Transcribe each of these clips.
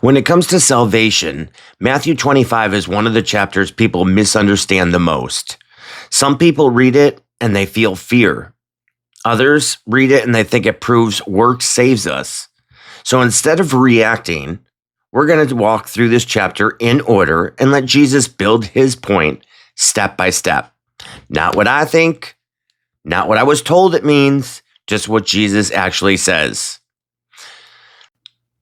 When it comes to salvation, Matthew 25 is one of the chapters people misunderstand the most. Some people read it and they feel fear. Others read it and they think it proves work saves us. So instead of reacting, we're going to walk through this chapter in order and let Jesus build his point step by step. Not what I think, not what I was told it means, just what Jesus actually says.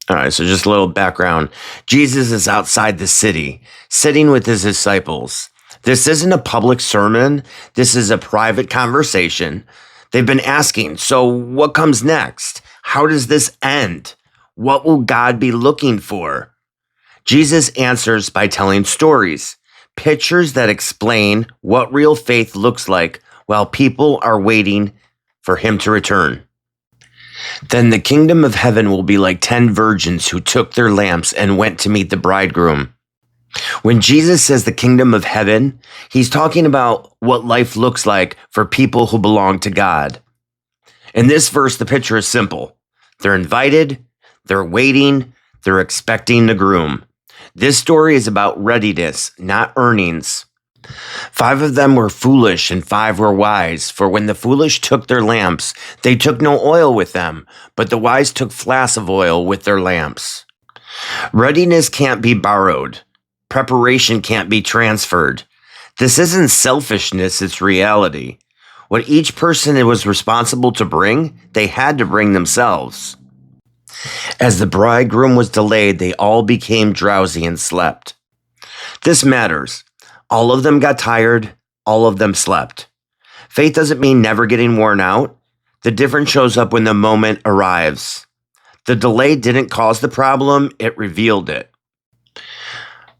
All right, so just a little background. Jesus is outside the city, sitting with his disciples. This isn't a public sermon. This is a private conversation. They've been asking, so what comes next? How does this end? What will God be looking for? Jesus answers by telling stories, pictures that explain what real faith looks like while people are waiting for him to return. Then the kingdom of heaven will be like 10 virgins who took their lamps and went to meet the bridegroom. When Jesus says the kingdom of heaven, he's talking about what life looks like for people who belong to God. In this verse, the picture is simple. They're invited, they're waiting, they're expecting the groom. This story is about readiness, not earnings. 5 of them were foolish and 5 were wise, for when the foolish took their lamps, they took no oil with them, but the wise took flasks of oil with their lamps. Readiness can't be borrowed. Preparation can't be transferred. This isn't selfishness, it's reality. What each person was responsible to bring, they had to bring themselves. As the bridegroom was delayed, they all became drowsy and slept. This matters. All of them got tired. All of them slept. Faith doesn't mean never getting worn out. The difference shows up when the moment arrives. The delay didn't cause the problem, it revealed it.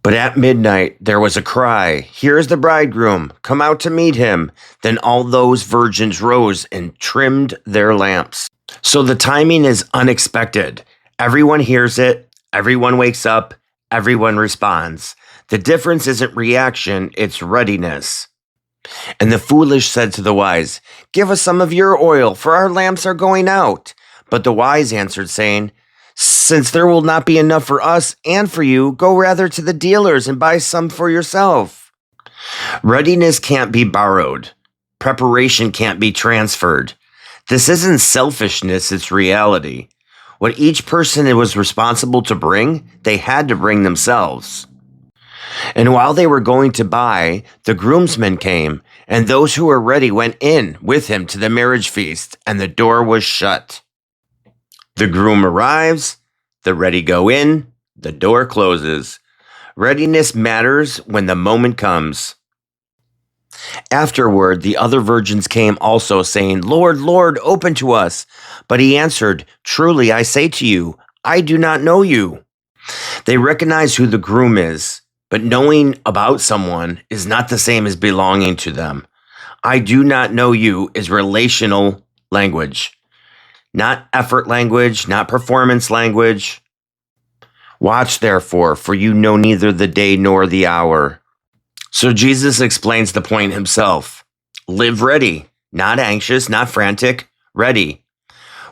But at midnight, there was a cry, "Here is the bridegroom, come out to meet him." Then all those virgins rose and trimmed their lamps. So the timing is unexpected. Everyone hears it, everyone wakes up, everyone responds. The difference isn't reaction, it's readiness. And the foolish said to the wise, "Give us some of your oil, for our lamps are going out." But the wise answered, saying, "Since there will not be enough for us and for you, go rather to the dealers and buy some for yourself." Readiness can't be borrowed. Preparation can't be transferred. This isn't selfishness, it's reality. What each person was responsible to bring, they had to bring themselves. And while they were going to buy, the groomsmen came, and those who were ready went in with him to the marriage feast, and the door was shut. The groom arrives, the ready go in, the door closes. Readiness matters when the moment comes. Afterward, the other virgins came also, saying, "Lord, Lord, open to us." But he answered, "Truly, I say to you, I do not know you." They recognize who the groom is, but knowing about someone is not the same as belonging to them. "I do not know you" is relational language, not effort language, not performance language. Watch, therefore, for you know neither the day nor the hour. So Jesus explains the point himself. Live ready, not anxious, not frantic, ready.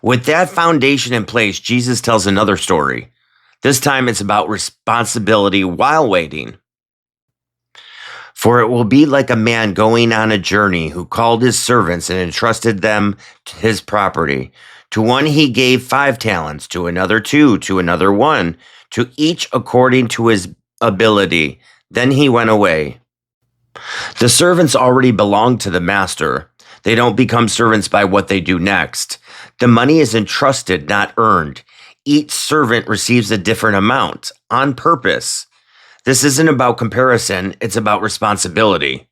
With that foundation in place, Jesus tells another story. This time it's about responsibility while waiting. "For it will be like a man going on a journey who called his servants and entrusted them to his property. To one he gave 5 talents, to another 2, to another 1, to each according to his ability. Then he went away." The servants already belong to the master. They don't become servants by what they do next. The money is entrusted, not earned. Each servant receives a different amount, on purpose. This isn't about comparison, it's about responsibility.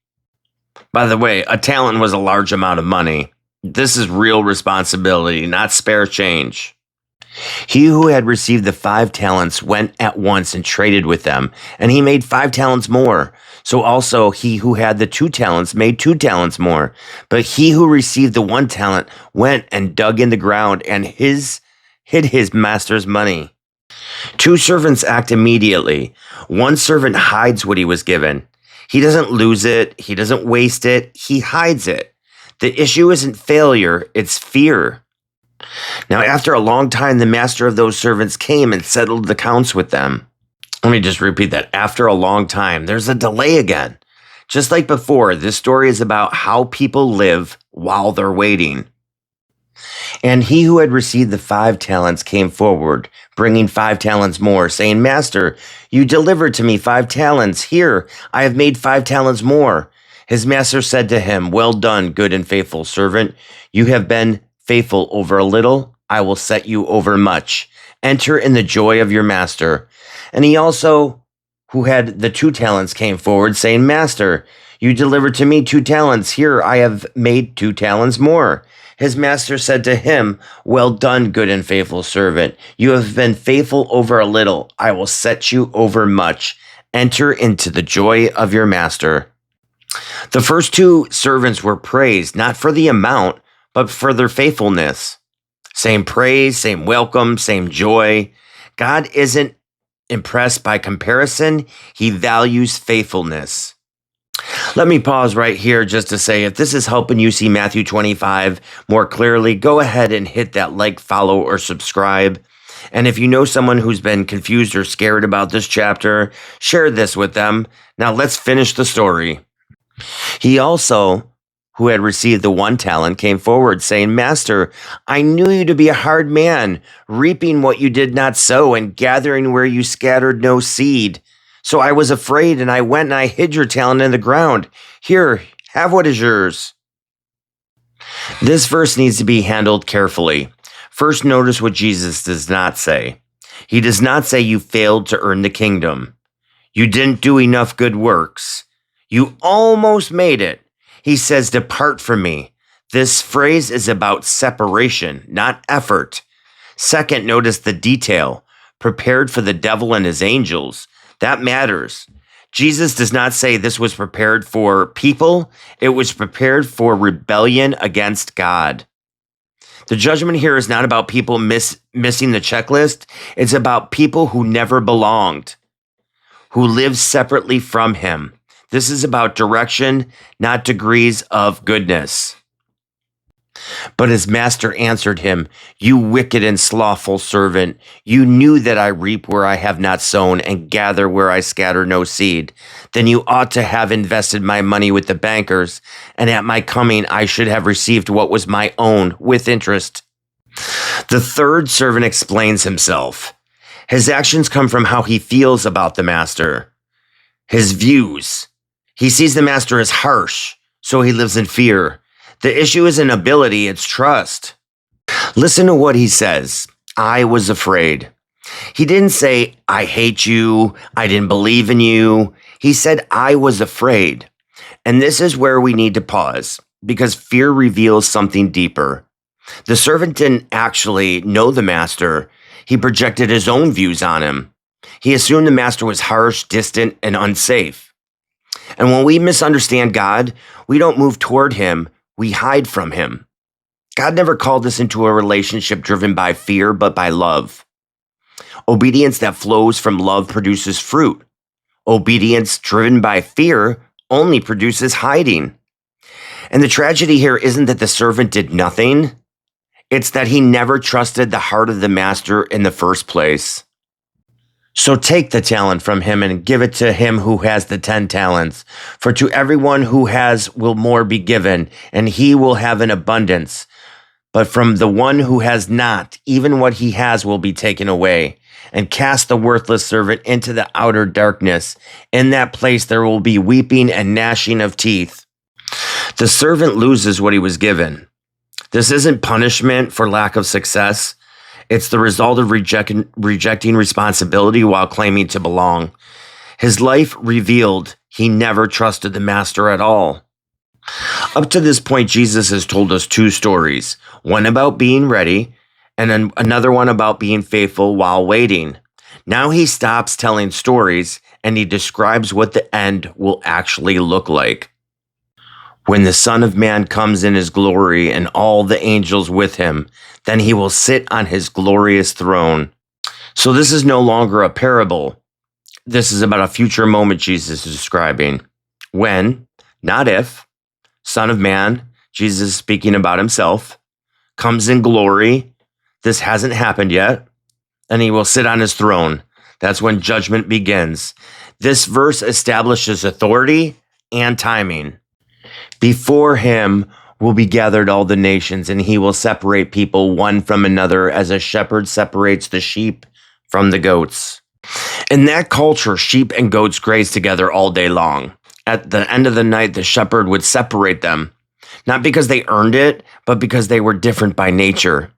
By the way, a talent was a large amount of money. This is real responsibility, not spare change. He who had received the 5 talents went at once and traded with them, and he made 5 talents more. So also he who had the 2 talents made 2 talents more. But he who received the 1 talent went and dug in the ground and hid his master's money. 2 servants act immediately. 1 servant hides what he was given. He doesn't lose it. He doesn't waste it. He hides it. The issue isn't failure, it's fear. Now, after a long time, the master of those servants came and settled the accounts with them. Let me just repeat that. After a long time, there's a delay again. Just like before, this story is about how people live while they're waiting. And he who had received the 5 talents came forward, bringing 5 talents more, saying, Master, you delivered to me 5 talents. Here, I have made 5 talents more. His master said to him, Well done, good and faithful servant. You have been faithful over a little. I will set you over much. Enter in the joy of your master. And he also, who had the 2 talents, came forward, saying, Master, you delivered to me 2 talents. Here, I have made 2 talents more. His master said to him, Well done, good and faithful servant. You have been faithful over a little. I will set you over much. Enter into the joy of your master. The first 2 servants were praised, not for the amount, but for their faithfulness. Same praise, same welcome, same joy. God isn't impressed by comparison. He values faithfulness. Let me pause right here just to say, if this is helping you see Matthew 25 more clearly, go ahead and hit that like, follow, or subscribe. And if you know someone who's been confused or scared about this chapter, share this with them. Now let's finish the story. He also, who had received the 1 talent, came forward, saying, Master, I knew you to be a hard man, reaping what you did not sow and gathering where you scattered no seed. So I was afraid, and I went and I hid your talent in the ground. Here, have what is yours. This verse needs to be handled carefully. First, notice what Jesus does not say. He does not say you failed to earn the kingdom. You didn't do enough good works. You almost made it. He says, depart from me. This phrase is about separation, not effort. Second, notice the detail. Prepared for the devil and his angels. That matters. Jesus does not say this was prepared for people. It was prepared for rebellion against God. The judgment here is not about people missing the checklist. It's about people who never belonged, who lived separately from him. This is about direction, not degrees of goodness. But his master answered him, You wicked and slothful servant, you knew that I reap where I have not sown and gather where I scatter no seed. Then you ought to have invested my money with the bankers, and at my coming I should have received what was my own with interest. The third servant explains himself. His actions come from how he feels about the master, his views. He sees the master as harsh, so he lives in fear. The issue isn't ability, it's trust. Listen to what he says. I was afraid. He didn't say, I hate you, I didn't believe in you. He said, I was afraid. And this is where we need to pause, because fear reveals something deeper. The servant didn't actually know the master. He projected his own views on him. He assumed the master was harsh, distant, and unsafe. And when we misunderstand God, we don't move toward him. We hide from him. God never called us into a relationship driven by fear, but by love. Obedience that flows from love produces fruit. Obedience driven by fear only produces hiding. And the tragedy here isn't that the servant did nothing. It's that he never trusted the heart of the master in the first place. So take the talent from him and give it to him who has the 10 talents. For to everyone who has will more be given, and he will have an abundance. But from the one who has not, even what he has will be taken away. And cast the worthless servant into the outer darkness. In that place there will be weeping and gnashing of teeth. The servant loses what he was given. This isn't punishment for lack of success. It's the result of rejecting responsibility while claiming to belong. His life revealed he never trusted the master at all. Up to this point, Jesus has told us 2 stories, one about being ready and another one about being faithful while waiting. Now he stops telling stories and he describes what the end will actually look like. When the Son of Man comes in his glory and all the angels with him, then he will sit on his glorious throne. So this is no longer a parable. This is about a future moment Jesus is describing. When, not if, Son of Man, Jesus is speaking about himself, comes in glory This hasn't happened yet, and he will sit on his throne. That's when judgment begins. This verse establishes authority and timing. Before him will be gathered all the nations, and he will separate people one from another as a shepherd separates the sheep from the goats. In that culture, sheep and goats grazed together all day long. At the end of the night, the shepherd would separate them, not because they earned it, but because they were different by nature.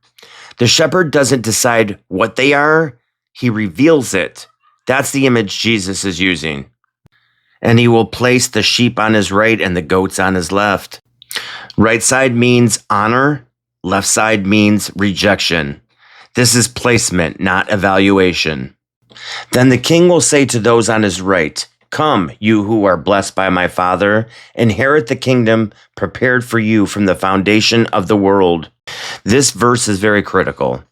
The shepherd doesn't decide what they are, he reveals it. That's the image Jesus is using. And he will place the sheep on his right and the goats on his left. Right side means honor, left side means rejection. This is placement, not evaluation. Then the king will say to those on his right, "Come, you who are blessed by my Father, inherit the kingdom prepared for you from the foundation of the world." This verse is very critical.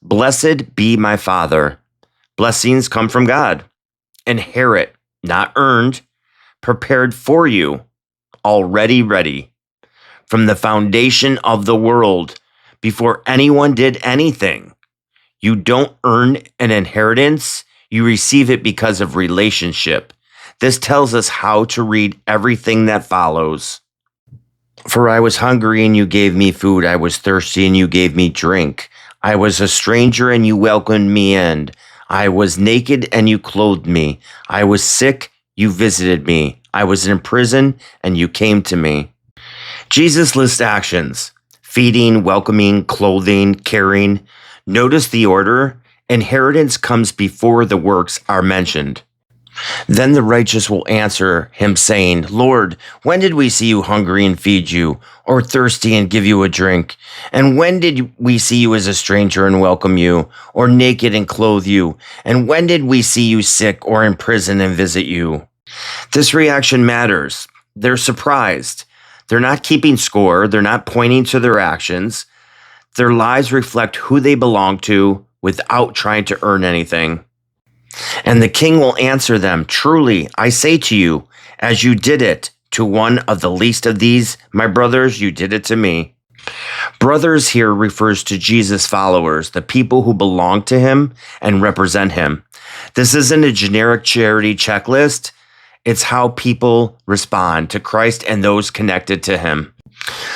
Blessed be my Father. Blessings come from God. Inherit, not earned, prepared for you, already ready. From the foundation of the world, before anyone did anything. You don't earn an inheritance, you receive it because of relationship. This tells us how to read everything that follows. For I was hungry and you gave me food. I was thirsty and you gave me drink. I was a stranger and you welcomed me in. I was naked and you clothed me. I was sick, you visited me. I was in prison and you came to me. Jesus lists actions: feeding, welcoming, clothing, caring. Notice the order. Inheritance comes before the works are mentioned. Then the righteous will answer him saying, "Lord, when did we see you hungry and feed you, or thirsty and give you a drink? And when did we see you as a stranger and welcome you, or naked and clothe you? And when did we see you sick or in prison and visit you?" This reaction matters. They're surprised. They're not keeping score. They're not pointing to their actions. Their lives reflect who they belong to without trying to earn anything. And the king will answer them, "Truly, I say to you, as you did it to one of the least of these, my brothers, you did it to me." Brothers here refers to Jesus' followers, the people who belong to him and represent him. This isn't a generic charity checklist. It's how people respond to Christ and those connected to him.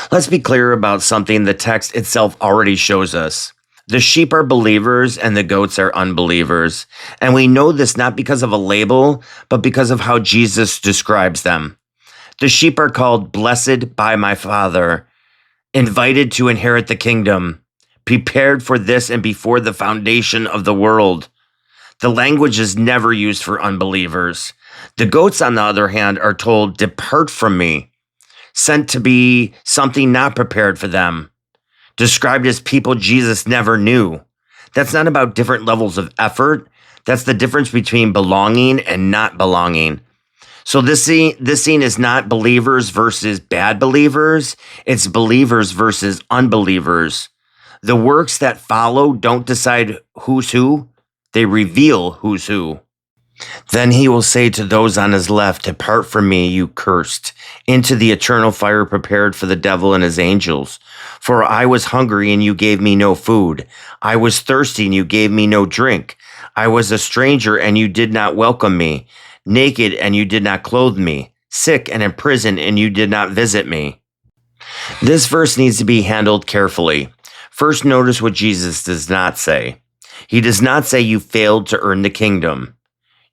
Let's be clear about something the text itself already shows us. The sheep are believers and the goats are unbelievers. And we know this not because of a label, but because of how Jesus describes them. The sheep are called blessed by my Father, invited to inherit the kingdom, prepared for this and before the foundation of the world. The language is never used for unbelievers. The goats, on the other hand, are told, "Depart from me," sent to be something not prepared for them, described as people Jesus never knew. That's not about different levels of effort. That's the difference between belonging and not belonging. So this scene is not believers versus bad believers. It's believers versus unbelievers. The works that follow don't decide who's who. They reveal who's who. Then he will say to those on his left, "Depart from me, you cursed, into the eternal fire prepared for the devil and his angels. For I was hungry and you gave me no food. I was thirsty and you gave me no drink. I was a stranger and you did not welcome me. Naked and you did not clothe me. Sick and in prison and you did not visit me." This verse needs to be handled carefully. First, notice what Jesus does not say. He does not say you failed to earn the kingdom.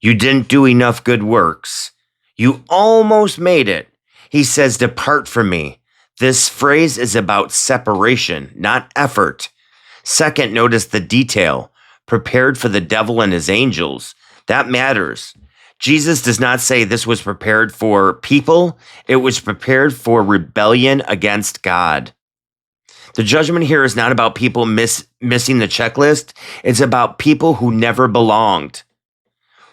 You didn't do enough good works. You almost made it. He says, "Depart from me." This phrase is about separation, not effort. Second, notice the detail. Prepared for the devil and his angels. That matters. Jesus does not say this was prepared for people. It was prepared for rebellion against God. The judgment here is not about people missing the checklist. It's about people who never belonged,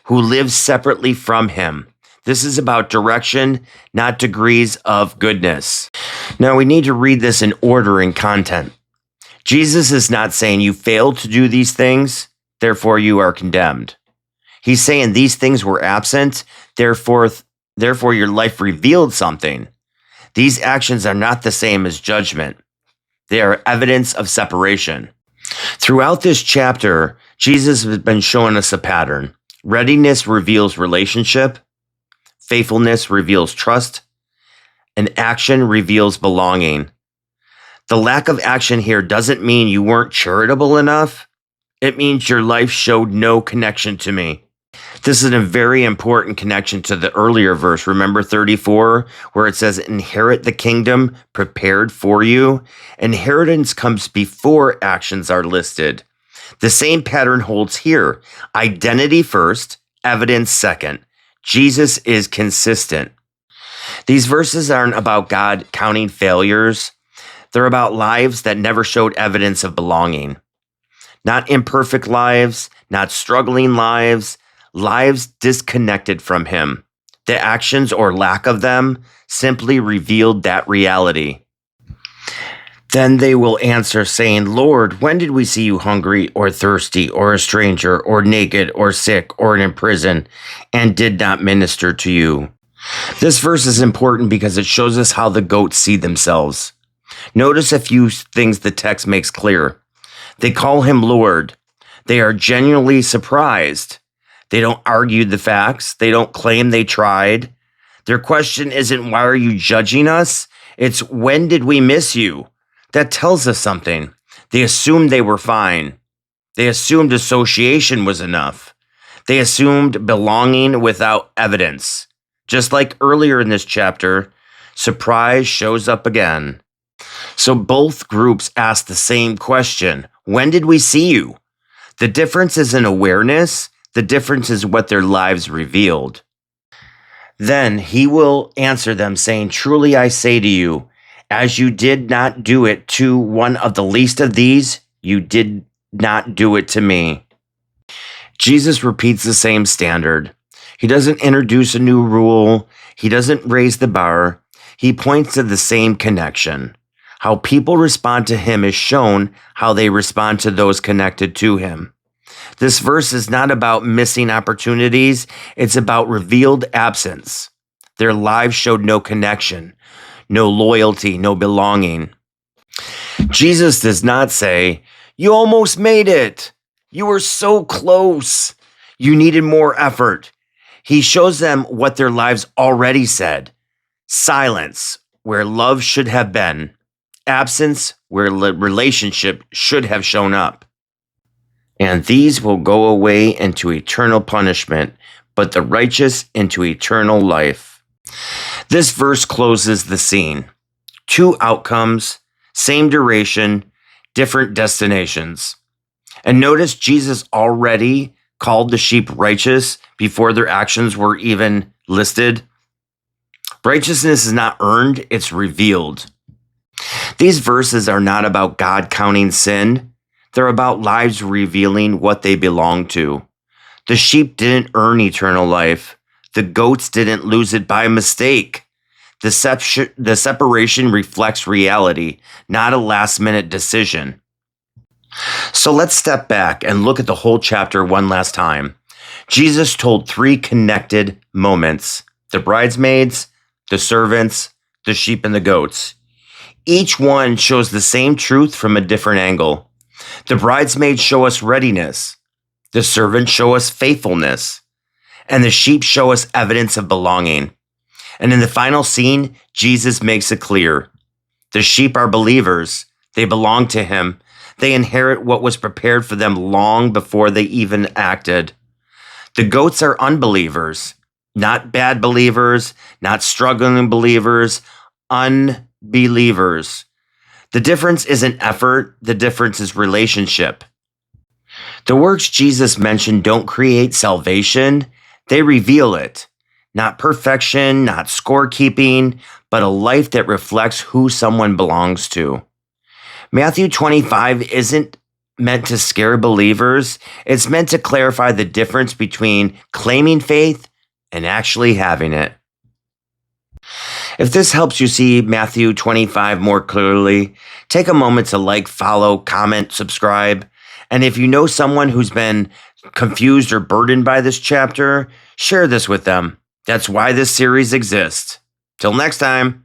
who live separately from him. This is about direction, not degrees of goodness. Now we need to read this in order and content. Jesus is not saying you failed to do these things, therefore you are condemned. He's saying these things were absent, therefore your life revealed something. These actions are not the same as judgment. They are evidence of separation. Throughout this chapter, Jesus has been showing us a pattern. Readiness reveals relationship, faithfulness reveals trust, and action reveals belonging. The lack of action here doesn't mean you weren't charitable enough. It means your life showed no connection to me. This is a very important connection to the earlier verse. Remember 34, where it says, inherit the kingdom prepared for you. Inheritance comes before actions are listed. The same pattern holds here. Identity first, evidence second. Jesus is consistent. These verses aren't about God counting failures. They're about lives that never showed evidence of belonging. Not imperfect lives, not struggling lives, lives disconnected from him. The actions or lack of them simply revealed that reality. Then they will answer, saying, Lord, when did we see you hungry or thirsty or a stranger or naked or sick or in prison and did not minister to you? This verse is important because it shows us how the goats see themselves. Notice a few things the text makes clear. They call him Lord. They are genuinely surprised. They don't argue the facts. They don't claim they tried. Their question isn't, why are you judging us? It's, when did we miss you? That tells us something. They assumed they were fine. They assumed association was enough. They assumed belonging without evidence. Just like earlier in this chapter, surprise shows up again. So both groups ask the same question. When did we see you? The difference isn't awareness. The difference is what their lives revealed. Then he will answer them, saying, truly I say to you, as you did not do it to one of the least of these, you did not do it to me. Jesus repeats the same standard. He doesn't introduce a new rule. He doesn't raise the bar. He points to the same connection. How people respond to him is shown how they respond to those connected to him. This verse is not about missing opportunities. It's about revealed absence. Their lives showed no connection, no loyalty, no belonging. Jesus does not say, you almost made it. You were so close. You needed more effort. He shows them what their lives already said. Silence, where love should have been. Absence, where relationship should have shown up. And these will go away into eternal punishment, but the righteous into eternal life. This verse closes the scene. Two outcomes, same duration, different destinations. And notice Jesus already called the sheep righteous before their actions were even listed. Righteousness is not earned, it's revealed. These verses are not about God counting sin. They're about lives revealing what they belong to. The sheep didn't earn eternal life. The goats didn't lose it by mistake. The separation reflects reality, not a last-minute decision. So let's step back and look at the whole chapter one last time. Jesus told three connected moments: the bridesmaids, the servants, the sheep, and the goats. Each one shows the same truth from a different angle. The bridesmaids show us readiness. The servants show us faithfulness. And the sheep show us evidence of belonging. And in the final scene, Jesus makes it clear. The sheep are believers. They belong to him. They inherit what was prepared for them long before they even acted. The goats are unbelievers, not bad believers, not struggling believers, unbelievers. The difference isn't effort, the difference is relationship. The works Jesus mentioned don't create salvation, they reveal it. Not perfection, not scorekeeping, but a life that reflects who someone belongs to. Matthew 25 isn't meant to scare believers, it's meant to clarify the difference between claiming faith and actually having it. If this helps you see Matthew 25 more clearly, take a moment to like, follow, comment, subscribe. And if you know someone who's been confused or burdened by this chapter, share this with them. That's why this series exists. Till next time.